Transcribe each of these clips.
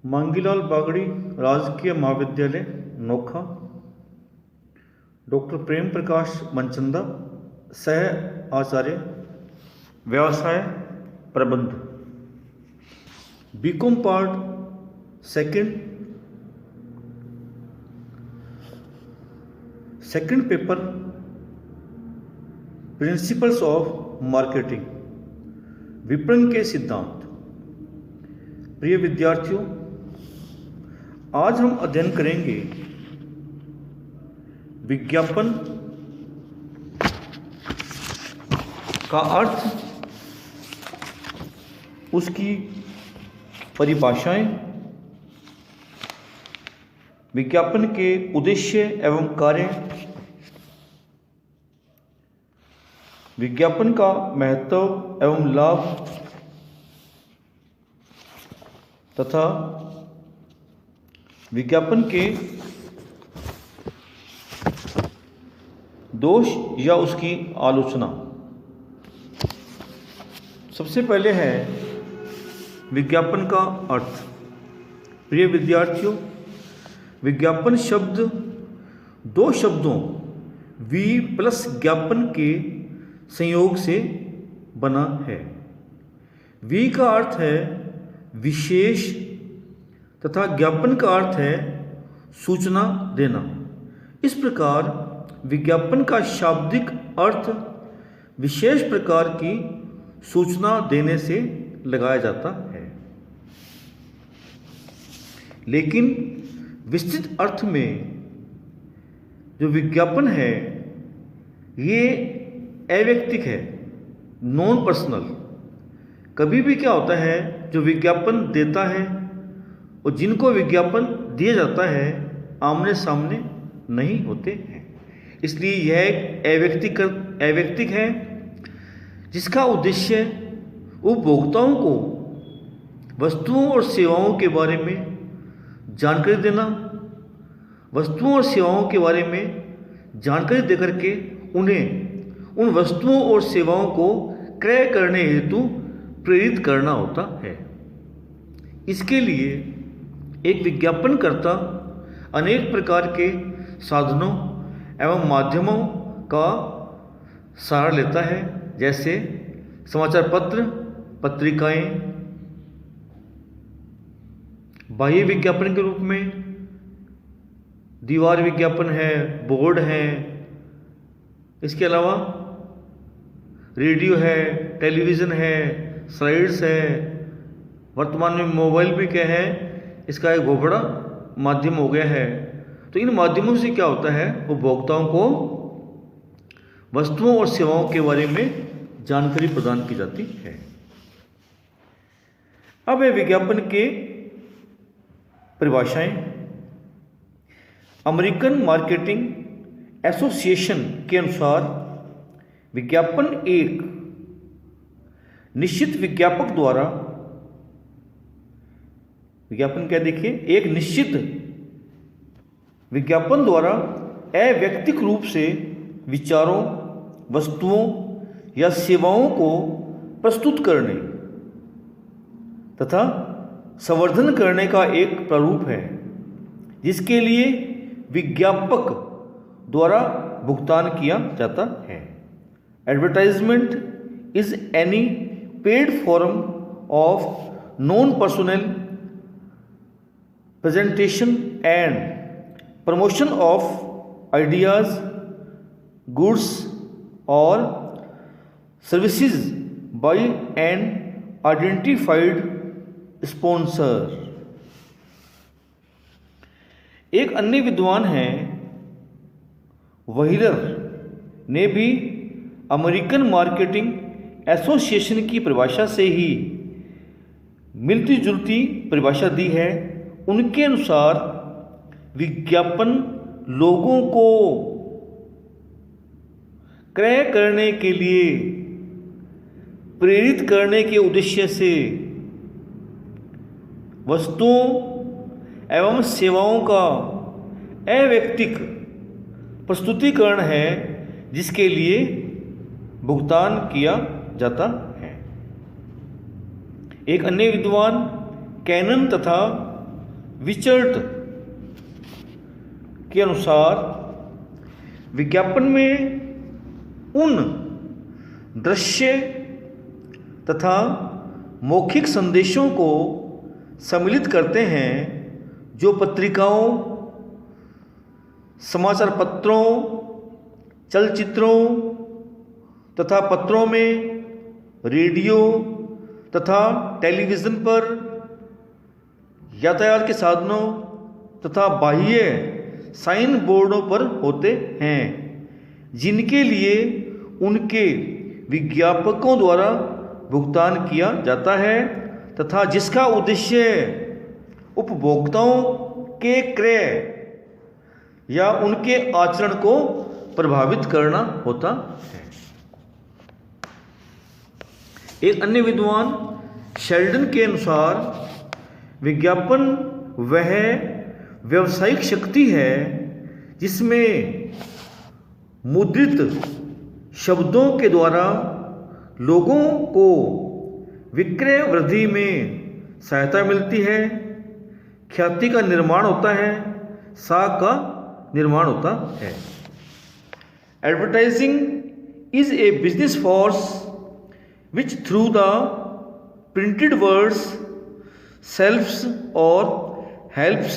मांगीलाल बागड़ी राजकीय महाविद्यालय नोखा, डॉक्टर प्रेम प्रकाश मनचंदा, सह आचार्य, व्यवसाय प्रबंध, BCom part second paper, principles of marketing, विपणन के सिद्धांत। प्रिय विद्यार्थियों, आज हम अध्ययन करेंगे विज्ञापन का अर्थ, उसकी परिभाषाएं, विज्ञापन के उद्देश्य एवं कार्य, विज्ञापन का महत्व एवं लाभ तथा विज्ञापन के दोष या उसकी आलोचना। सबसे पहले है विज्ञापन का अर्थ। प्रिय विद्यार्थियों, विज्ञापन शब्द दो शब्दों वि प्लस ज्ञापन के संयोग से बना है। वि का अर्थ है विशेष तथा ज्ञापन का अर्थ है सूचना देना। इस प्रकार विज्ञापन का शाब्दिक अर्थ विशेष प्रकार की सूचना देने से लगाया जाता है, लेकिन विस्तृत अर्थ में जो विज्ञापन है ये अवैयक्तिक है, नॉन पर्सनल। कभी भी क्या होता है, जो विज्ञापन देता है और जिनको विज्ञापन दिया जाता है आमने सामने नहीं होते हैं, इसलिए यह एक अवैयक्तिक है, जिसका उद्देश्य उपभोक्ताओं को वस्तुओं और सेवाओं के बारे में जानकारी देना, वस्तुओं और सेवाओं के बारे में जानकारी देकर के उन्हें उन वस्तुओं और सेवाओं को क्रय करने हेतु प्रेरित करना होता है। इसके लिए एक विज्ञापनकर्ता अनेक प्रकार के साधनों एवं माध्यमों का सहारा लेता है, जैसे समाचार पत्र, पत्रिकाएं, बाह्य विज्ञापन के रूप में दीवार विज्ञापन है, बोर्ड है, इसके अलावा रेडियो है, टेलीविज़न है, स्लाइड्स है, वर्तमान में मोबाइल भी क्या है, इसका एक बहुत बड़ा माध्यम हो गया है। तो इन माध्यमों से क्या होता है, उपभोक्ताओं को वस्तुओं और सेवाओं के बारे में जानकारी प्रदान की जाती है। अब है विज्ञापन के परिभाषाएं। अमेरिकन मार्केटिंग एसोसिएशन के अनुसार विज्ञापन एक निश्चित विज्ञापक द्वारा, विज्ञापन क्या देखिए, एक निश्चित विज्ञापन द्वारा अवैयक्तिक रूप से विचारों, वस्तुओं या सेवाओं को प्रस्तुत करने तथा संवर्धन करने का एक प्रारूप है, जिसके लिए विज्ञापक द्वारा भुगतान किया जाता है। Advertisement is any paid form of non personal presentation and promotion of ideas, goods or services by an identified sponsor। एक अन्य विद्वान हैं व्हीलर ने भी अमेरिकन मार्केटिंग एसोसिएशन की परिभाषा से ही मिलती जुलती परिभाषा दी है। उनके अनुसार विज्ञापन लोगों को क्रय करने के लिए प्रेरित करने के उद्देश्य से वस्तुओं एवं सेवाओं का अवैयक्तिक प्रस्तुतिकरण है, जिसके लिए भुगतान किया जाता है। एक अन्य विद्वान कैनन तथा विचर्ट के अनुसार विज्ञापन में उन दृश्य तथा मौखिक संदेशों को सम्मिलित करते हैं जो पत्रिकाओं, समाचार पत्रों, चलचित्रों तथा पत्रों में, रेडियो तथा टेलीविज़न पर, यातायात के साधनों तथा बाह्य साइन बोर्डों पर होते हैं, जिनके लिए उनके विज्ञापकों द्वारा भुगतान किया जाता है तथा जिसका उद्देश्य उपभोक्ताओं के क्रय या उनके आचरण को प्रभावित करना होता है। एक अन्य विद्वान शेल्डन के अनुसार विज्ञापन वह व्यावसायिक शक्ति है जिसमें मुद्रित शब्दों के द्वारा लोगों को विक्रय वृद्धि में सहायता मिलती है, ख्याति का निर्माण होता है, साख का निर्माण होता है। Advertising is a business force which through the printed words sells or helps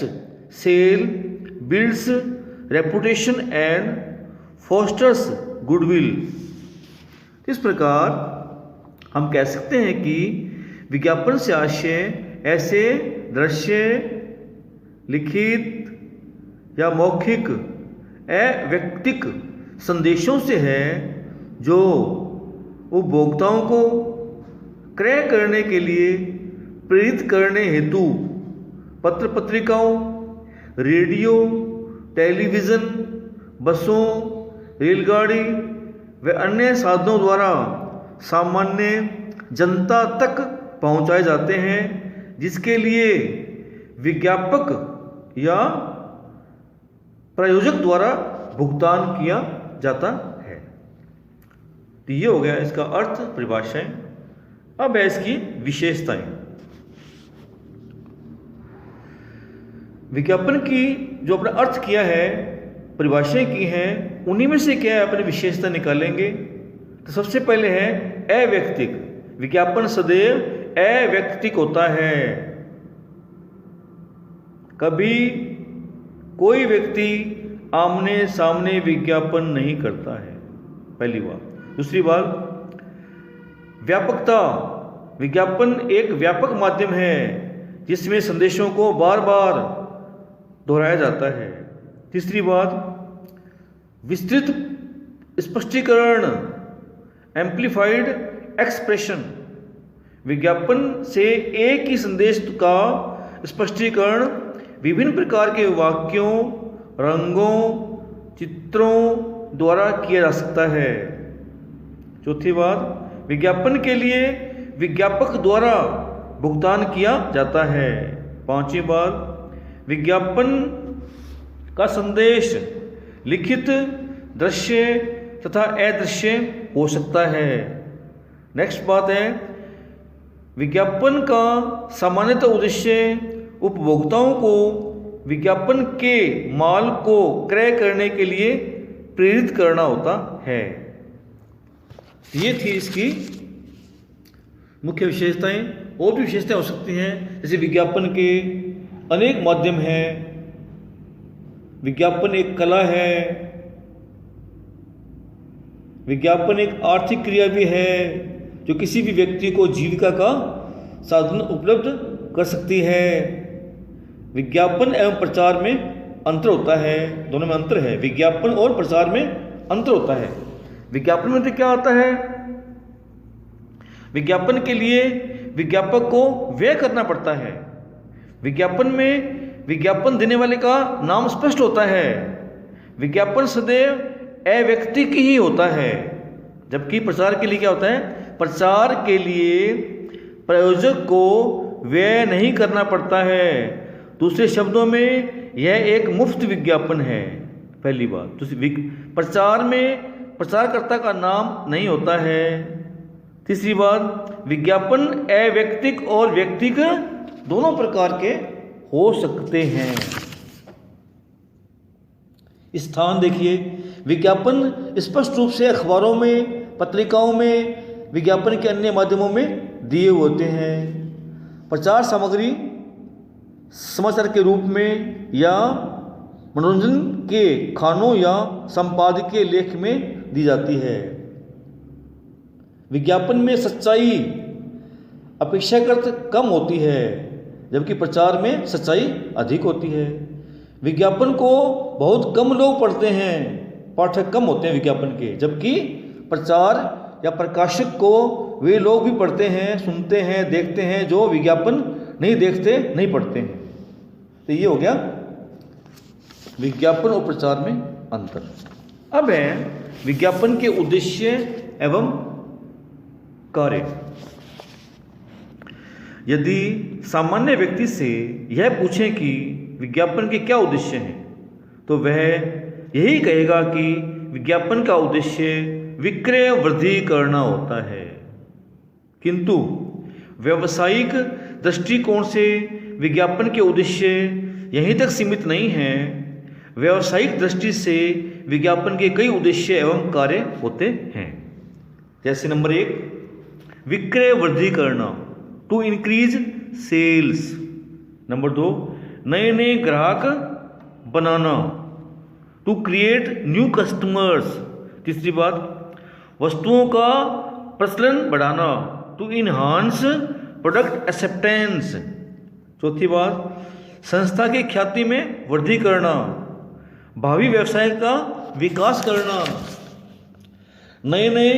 sell, builds reputation and fosters goodwill। इस प्रकार हम कह सकते हैं कि विज्ञापन से आशय ऐसे दृश्य, लिखित या मौखिक अवैयक्तिक संदेशों से है जो उपभोक्ताओं को क्रय करने के लिए प्रेरित करने हेतु पत्र पत्रिकाओं, रेडियो, टेलीविज़न, बसों, रेलगाड़ी व अन्य साधनों द्वारा सामान्य जनता तक पहुंचाए जाते हैं, जिसके लिए विज्ञापक या प्रायोजक द्वारा भुगतान किया जाता है। तो ये हो गया इसका अर्थ, परिभाषाएं। अब है इसकी विशेषताएं। विज्ञापन की जो अपना अर्थ किया है, परिभाषाएं की हैं, उन्हीं में से क्या है अपनी विशेषता निकालेंगे। तो सबसे पहले है अवैयक्तिक। विज्ञापन सदैव अवैयक्तिक होता है। कभी कोई व्यक्ति आमने सामने विज्ञापन नहीं करता है, पहली बात। दूसरी बात, व्यापकता। विज्ञापन एक व्यापक माध्यम है जिसमें संदेशों को बार बार दोहराया जाता है। तीसरी बात, विस्तृत स्पष्टीकरण, एम्प्लीफाइड एक्सप्रेशन। विज्ञापन से एक ही संदेश का स्पष्टीकरण विभिन्न प्रकार के वाक्यों, रंगों, चित्रों द्वारा किया जा सकता है। चौथी बात, विज्ञापन के लिए विज्ञापक द्वारा भुगतान किया जाता है। पांचवी बात, विज्ञापन का संदेश लिखित, दृश्य तथा अदृश्य हो सकता है। नेक्स्ट बात है, विज्ञापन का सामान्यतः उद्देश्य उपभोक्ताओं को विज्ञापन के माल को क्रय करने के लिए प्रेरित करना होता है। ये थी इसकी मुख्य विशेषताएं। और भी विशेषताएं हो सकती हैं, जैसे विज्ञापन के अनेक माध्यम हैं, विज्ञापन एक कला है, विज्ञापन एक आर्थिक क्रिया भी है जो किसी भी व्यक्ति को जीविका का साधन उपलब्ध कर सकती है। विज्ञापन एवं प्रचार में अंतर होता है, दोनों में अंतर है। विज्ञापन और प्रचार में अंतर होता है। विज्ञापन में तो क्या होता है, विज्ञापन के लिए विज्ञापक को व्यय करना पड़ता है। विज्ञापन में विज्ञापन देने वाले का नाम स्पष्ट होता है। विज्ञापन सदैव अवैयक्तिक ही होता है, जबकि प्रचार के लिए क्या होता है, प्रचार के लिए प्रायोजक को व्यय नहीं करना पड़ता है। दूसरे शब्दों में यह एक मुफ्त विज्ञापन है, पहली बात। दूसरी, प्रचार में प्रचारकर्ता का नाम नहीं होता है। तीसरी बात, विज्ञापन अवैयक्तिक और व्यक्तिगत दोनों प्रकार के हो सकते हैं। स्थान देखिए, विज्ञापन स्पष्ट रूप से अखबारों में, पत्रिकाओं में, विज्ञापन के अन्य माध्यमों में दिए होते हैं। प्रचार सामग्री समाचार के रूप में या मनोरंजन के खानों या संपादकीय लेख में दी जाती है। विज्ञापन में सच्चाई अपेक्षाकृत कम होती है, जबकि प्रचार में सच्चाई अधिक होती है। विज्ञापन को बहुत कम लोग पढ़ते हैं, पाठक कम होते हैं विज्ञापन के, जबकि प्रचार या प्रकाशक को वे लोग भी पढ़ते हैं, सुनते हैं, देखते हैं जो विज्ञापन नहीं देखते, नहीं पढ़ते हैं। तो ये हो गया विज्ञापन और प्रचार में अंतर। अब है विज्ञापन के उद्देश्य एवं कार्य। यदि सामान्य व्यक्ति से यह पूछें कि विज्ञापन के क्या उद्देश्य हैं, तो वह यही कहेगा कि विज्ञापन का उद्देश्य विक्रय वृद्धि करना होता है। किंतु व्यावसायिक दृष्टिकोण से विज्ञापन के उद्देश्य यहीं तक सीमित नहीं है। व्यावसायिक दृष्टि से विज्ञापन के कई उद्देश्य एवं कार्य होते हैं। जैसे नंबर 1, विक्रय वृद्धि करना, टू इंक्रीज सेल्स। नंबर 2, नए नए ग्राहक बनाना, टू क्रिएट न्यू कस्टमर्स। तीसरी बात, वस्तुओं का प्रचलन बढ़ाना, टू इनहांस प्रोडक्ट एक्सेप्टेंस। चौथी बात, संस्था की ख्याति में वृद्धि करना, भावी व्यवसाय का विकास करना, नए नए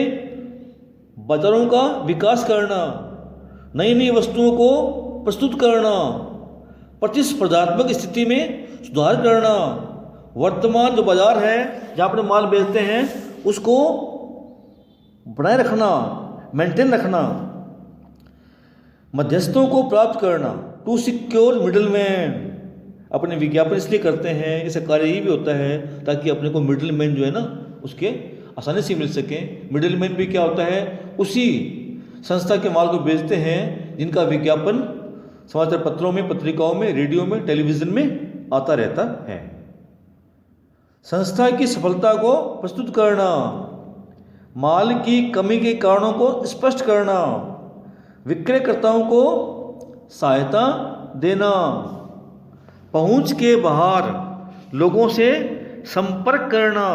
बाजारों का विकास करना, नई नई वस्तुओं को प्रस्तुत करना, प्रतिस्पर्धात्मक स्थिति में सुधार करना, वर्तमान जो बाजार है जहाँ पर माल बेचते हैं उसको बनाए रखना, मेंटेन रखना, मध्यस्थों को प्राप्त करना, टू सिक्योर मिडलमैन। अपने विज्ञापन इसलिए करते हैं, इसका कार्य ये भी होता है ताकि अपने को मिडलमैन जो है ना उसके आसानी से मिल सके। मिडलमैन भी क्या होता है, उसी संस्था के माल को बेचते हैं जिनका विज्ञापन समाचार पत्रों में, पत्रिकाओं में, रेडियो में, टेलीविज़न में आता रहता है। संस्था की सफलता को प्रस्तुत करना, माल की कमी के कारणों को स्पष्ट करना, विक्रयकर्ताओं को सहायता देना, पहुंच के बाहर लोगों से संपर्क करना,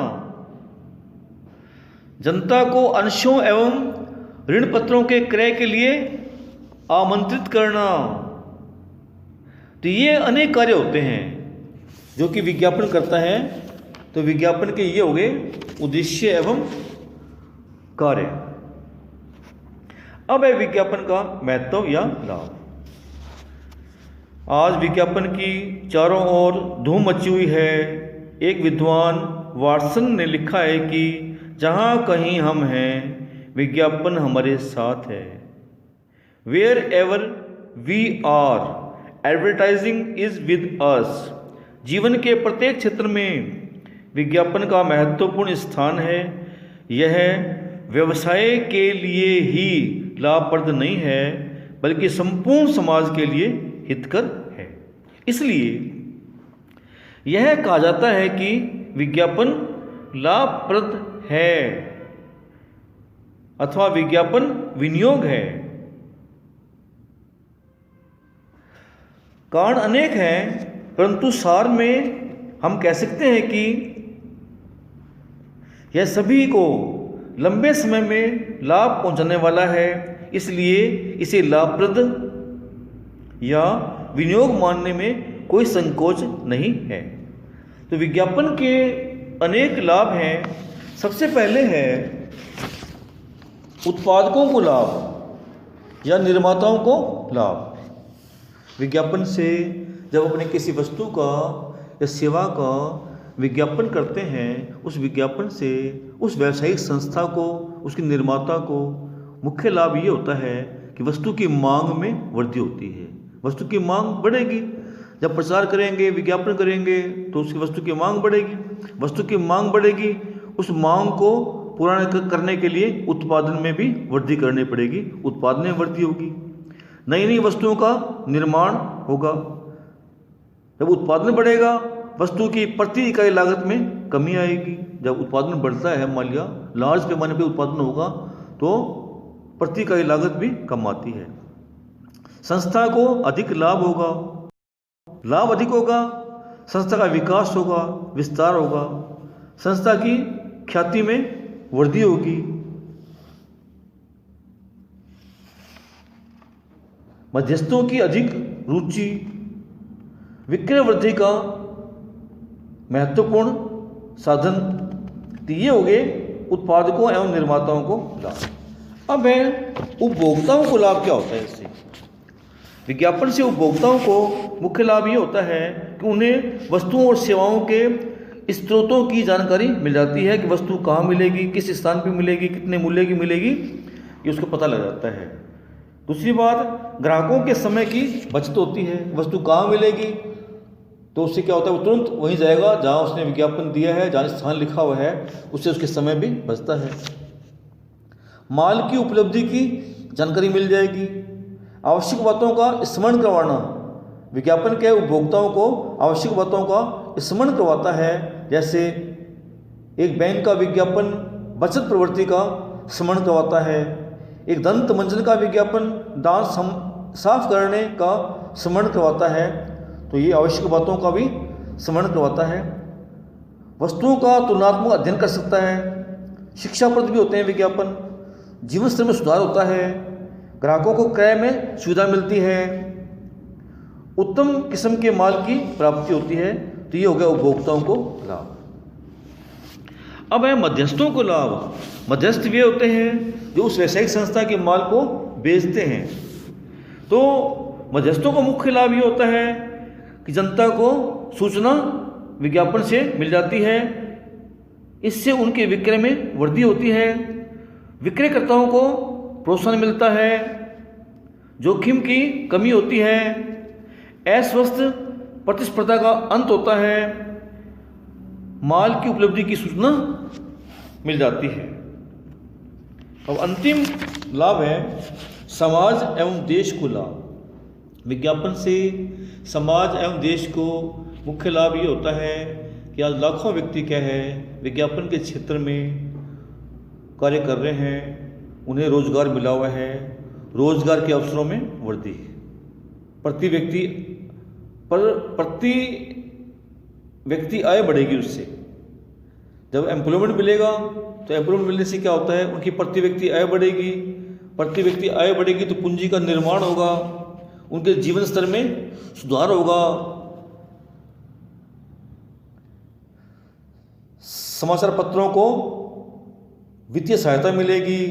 जनता को अंशों एवं ऋण पत्रों के क्रय के लिए आमंत्रित करना। तो ये अनेक कार्य होते हैं जो कि विज्ञापन करता है। तो विज्ञापन के ये हो गए उद्देश्य एवं कार्य। अब है विज्ञापन का महत्व या लाभ। आज विज्ञापन की चारों ओर धूम मची हुई है। एक विद्वान वाटसन ने लिखा है कि जहाँ कहीं हम हैं विज्ञापन हमारे साथ है। Wherever we are advertising is with us. जीवन के प्रत्येक क्षेत्र में विज्ञापन का महत्वपूर्ण स्थान है। यह व्यवसाय के लिए ही लाभप्रद नहीं है बल्कि संपूर्ण समाज के लिए हितकर है। इसलिए यह कहा जाता है कि विज्ञापन लाभप्रद है अथवा विज्ञापन विनियोग है। कारण अनेक हैं, परंतु सार में हम कह सकते हैं कि यह सभी को लंबे समय में लाभ पहुंचाने वाला है। इसलिए इसे लाभप्रद या विनियोग मानने में कोई संकोच नहीं है। तो विज्ञापन के अनेक लाभ हैं। सबसे पहले है उत्पादकों को लाभ या निर्माताओं को लाभ। विज्ञापन से जब अपने किसी वस्तु का या सेवा का विज्ञापन करते हैं, उस विज्ञापन से उस व्यावसायिक संस्था को, उसके निर्माता को मुख्य लाभ ये होता है कि वस्तु की मांग में वृद्धि होती है। वस्तु की मांग बढ़ेगी। जब प्रचार करेंगे, विज्ञापन करेंगे तो उसकी वस्तु की मांग बढ़ेगी। वस्तु की मांग बढ़ेगी, उस मांग को पूरा करने के लिए उत्पादन में भी वृद्धि करनी पड़ेगी। उत्पादन में वृद्धि होगी, नई नई वस्तुओं का निर्माण होगा, जब उत्पादन बढ़ेगा, वस्तु की प्रति इकाई लागत में कमी आएगी। जब उत्पादन बढ़ता है, मान लिया लार्ज पैमाने पे उत्पादन होगा, तो प्रति इकाई लागत भी कम आती है। संस्था को अधिक लाभ होगा, लाभ अधिक होगा, संस्था का विकास होगा, विस्तार होगा, संस्था की ख्याति में वृद्धि होगी। मध्यस्थों की अधिक रुचि, विक्रय वृद्धि का महत्वपूर्ण साधन। तो ये हो गए उत्पादकों एवं निर्माताओं को लाभ। अब है उपभोक्ताओं को लाभ क्या होता है इससे। विज्ञापन से उपभोक्ताओं को मुख्य लाभ ये होता है कि उन्हें वस्तुओं और सेवाओं के स्रोतों की जानकारी मिल जाती है कि वस्तु कहाँ मिलेगी, किस स्थान पर मिलेगी, कितने मूल्य की मिलेगी, ये उसको पता लग जाता है। दूसरी बात, ग्राहकों के समय की बचत होती है। वस्तु कहाँ मिलेगी तो उससे क्या होता है, वो तुरंत वहीं जाएगा जहाँ उसने विज्ञापन दिया है, जहाँ स्थान लिखा हुआ है, उससे उसके समय भी बचता है। माल की उपलब्धि की जानकारी मिल जाएगी। आवश्यक बातों का स्मरण करवाना, विज्ञापन के उपभोक्ताओं को आवश्यक बातों का स्मरण करवाता है। जैसे एक बैंक का विज्ञापन बचत प्रवृत्ति का स्मरण करवाता है, एक दंत मंजन का विज्ञापन दांत साफ करने का स्मरण करवाता है, तो ये आवश्यक बातों का भी स्मरण करवाता है। वस्तुओं का तुलनात्मक अध्ययन कर सकता है। शिक्षाप्रद भी होते हैं विज्ञापन। जीवन स्तर में सुधार होता है, ग्राहकों को क्रय में सुविधा मिलती है, उत्तम किस्म के माल की प्राप्ति होती है। तो ये हो गया उपभोक्ताओं को लाभ। अब है मध्यस्थों को लाभ। मध्यस्थ वे होते हैं जो उस व्यावसायिक संस्था के माल को बेचते हैं। तो मध्यस्थों का मुख्य लाभ ये होता है कि जनता को सूचना विज्ञापन से मिल जाती है, इससे उनके विक्रय में वृद्धि होती है, विक्रयकर्ताओं को प्रोत्साहन मिलता है, जोखिम की कमी होती है, अस्वस्थ प्रतिस्पर्धा का अंत होता है, माल की उपलब्धि की सूचना मिल जाती है। अब अंतिम लाभ है समाज एवं देश को लाभ। विज्ञापन से समाज एवं देश को मुख्य लाभ ये होता है कि आज लाखों व्यक्ति क्या है विज्ञापन के क्षेत्र में कार्य कर रहे हैं, उन्हें रोजगार मिला हुआ है, रोजगार के अवसरों में वृद्धि, प्रति व्यक्ति आय बढ़ेगी उससे। जब एम्प्लॉयमेंट मिलेगा तो एम्प्लॉयमेंट मिलने से क्या होता है, उनकी प्रति व्यक्ति आय बढ़ेगी, प्रति व्यक्ति आय बढ़ेगी तो पूंजी का निर्माण होगा, उनके जीवन स्तर में सुधार होगा, समाचार पत्रों को वित्तीय सहायता मिलेगी,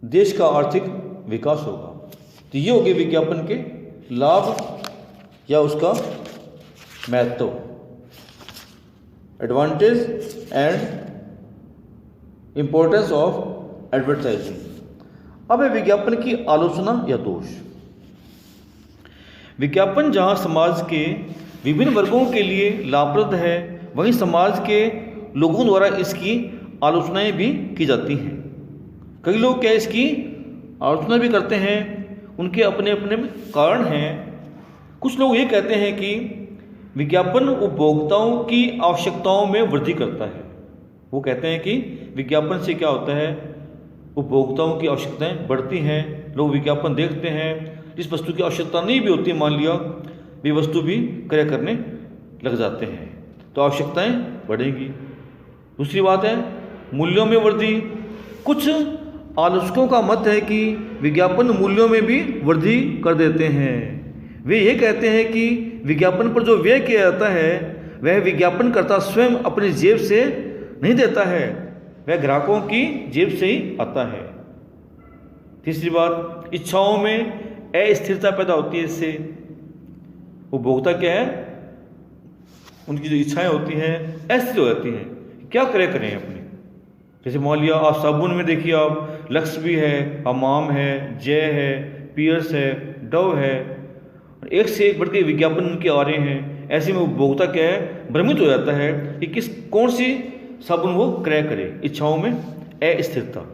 देश का आर्थिक विकास होगा। तो ये हो गए विज्ञापन के लाभ या उसका महत्व, advantage and importance of advertising. अब है विज्ञापन की आलोचना या दोष। विज्ञापन जहां समाज के विभिन्न वर्गों के लिए लाभप्रद है, वहीं समाज के लोगों द्वारा इसकी आलोचनाएं भी की जाती हैं। कई लोग क्या इसकी आलोचना भी करते हैं, उनके अपने अपने कारण हैं। कुछ लोग ये कहते हैं कि विज्ञापन उपभोक्ताओं की आवश्यकताओं में वृद्धि करता है। वो कहते हैं कि विज्ञापन से क्या होता है, उपभोक्ताओं की आवश्यकताएं बढ़ती हैं, लोग विज्ञापन देखते हैं, जिस वस्तु की आवश्यकता नहीं भी होती मान लिया वे वस्तु भी क्रय करने लग जाते हैं, तो आवश्यकताएं बढ़ेंगी। दूसरी बात है मूल्यों में वृद्धि। कुछ आलोचकों का मत है कि विज्ञापन मूल्यों में भी वृद्धि कर देते हैं। वे ये कहते हैं कि विज्ञापन पर जो व्यय किया जाता है वह विज्ञापनकर्ता स्वयं अपनी जेब से नहीं देता है, वह ग्राहकों की जेब से ही आता है। तीसरी बात, इच्छाओं में अस्थिरता पैदा होती है। इससे उपभोक्ता क्या है, उनकी जो इच्छाएं होती हैं अस्थिर हो जाती हैं, क्या क्रय करें अपने। जैसे मान लिया आप साबुन में देखिए, आप लक्स भी है, हमाम है, जय है, पियर्स है, डव है, एक से एक बढ़ के विज्ञापन उनके आ रहे हैं। ऐसे में उपभोक्ता क्या है, भ्रमित हो जाता है कि कौन सी साबुन वो क्रय करे। इच्छाओं में अस्थिरता।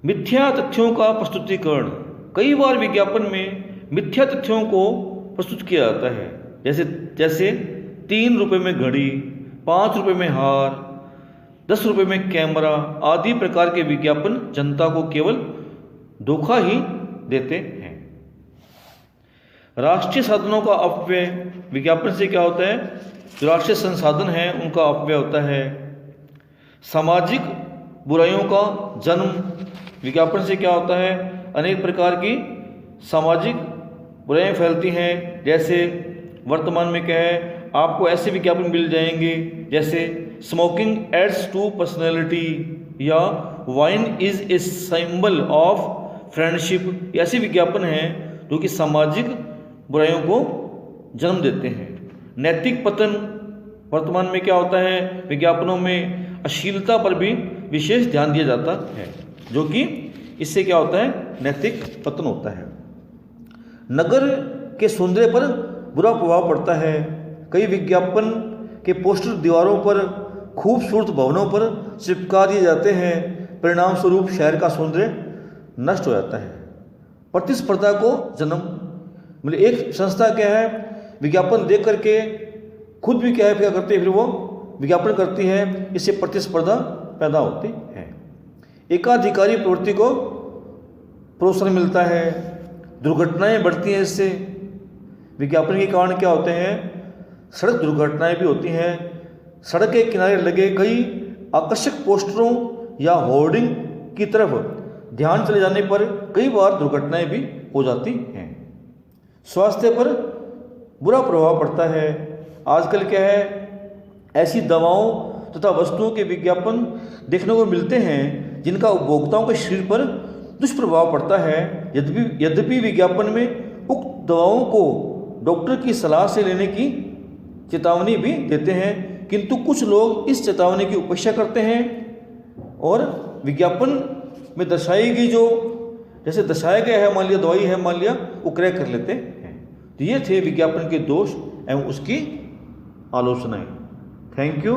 मिथ्या तथ्यों का प्रस्तुतिकरण। कई बार विज्ञापन में मिथ्या तथ्यों को प्रस्तुत किया जाता है, जैसे जैसे 3 रुपये में घड़ी, 5 रुपये में हार, 10 रुपये में कैमरा आदि प्रकार के विज्ञापन जनता को केवल धोखा ही देते हैं। राष्ट्रीय साधनों का अपव्यय विज्ञापन से क्या होता है? जो राष्ट्रीय संसाधन हैं उनका अपव्यय होता है। सामाजिक बुराइयों का जन्म विज्ञापन से क्या होता है? अनेक प्रकार की सामाजिक बुराइयां फैलती हैं, जैसे वर्तमान में क्या है, आपको ऐसे विज्ञापन मिल जाएंगे जैसे स्मोकिंग एड्स टू पर्सनैलिटी या wine is a symbol of friendship. ऐसे विज्ञापन हैं जो कि सामाजिक बुराइयों को जन्म देते हैं। नैतिक पतन वर्तमान में क्या होता है? विज्ञापनों में अश्लीलता पर भी विशेष ध्यान दिया जाता है, जो कि इससे क्या होता है? नैतिक पतन होता है। नगर के सौंदर्य पर बुरा प्रभाव पड़ता है। कई विज्ञापन के पोस्टर दीवारों पर, खूबसूरत भवनों पर चिपका दिए जाते हैं। परिणाम स्वरूप शहर का सौंदर्य नष्ट हो जाता है। प्रतिस्पर्धा को जन्म, मतलब एक संस्था क्या है, विज्ञापन देख करके खुद भी क्या करती है, फिर वो विज्ञापन करती है, इससे प्रतिस्पर्धा पैदा होती है। एकाधिकारी प्रवृत्ति को प्रोत्साहन मिलता है। दुर्घटनाएं बढ़ती हैं इससे। विज्ञापन के कारण क्या होते हैं? सड़क दुर्घटनाएं भी होती हैं। सड़क के किनारे लगे कई आकर्षक पोस्टरों या होर्डिंग की तरफ ध्यान चले जाने पर कई बार दुर्घटनाएं भी हो जाती हैं। स्वास्थ्य पर बुरा प्रभाव पड़ता है। आजकल क्या है, ऐसी दवाओं तथा वस्तुओं के विज्ञापन देखने को मिलते हैं जिनका उपभोक्ताओं के शरीर पर दुष्प्रभाव पड़ता है। यद्यपि विज्ञापन में उक्त दवाओं को डॉक्टर की सलाह से लेने की चेतावनी भी देते हैं, किंतु कुछ लोग इस चेतावनी की उपेक्षा करते हैं और विज्ञापन में दर्शाई गई जो जैसे दर्शाया गया है, मान लिया दवाई है, मान लिया, वो क्रय कर लेते हैं। तो ये थे विज्ञापन के दोष एवं उसकी आलोचनाएं। Thank you.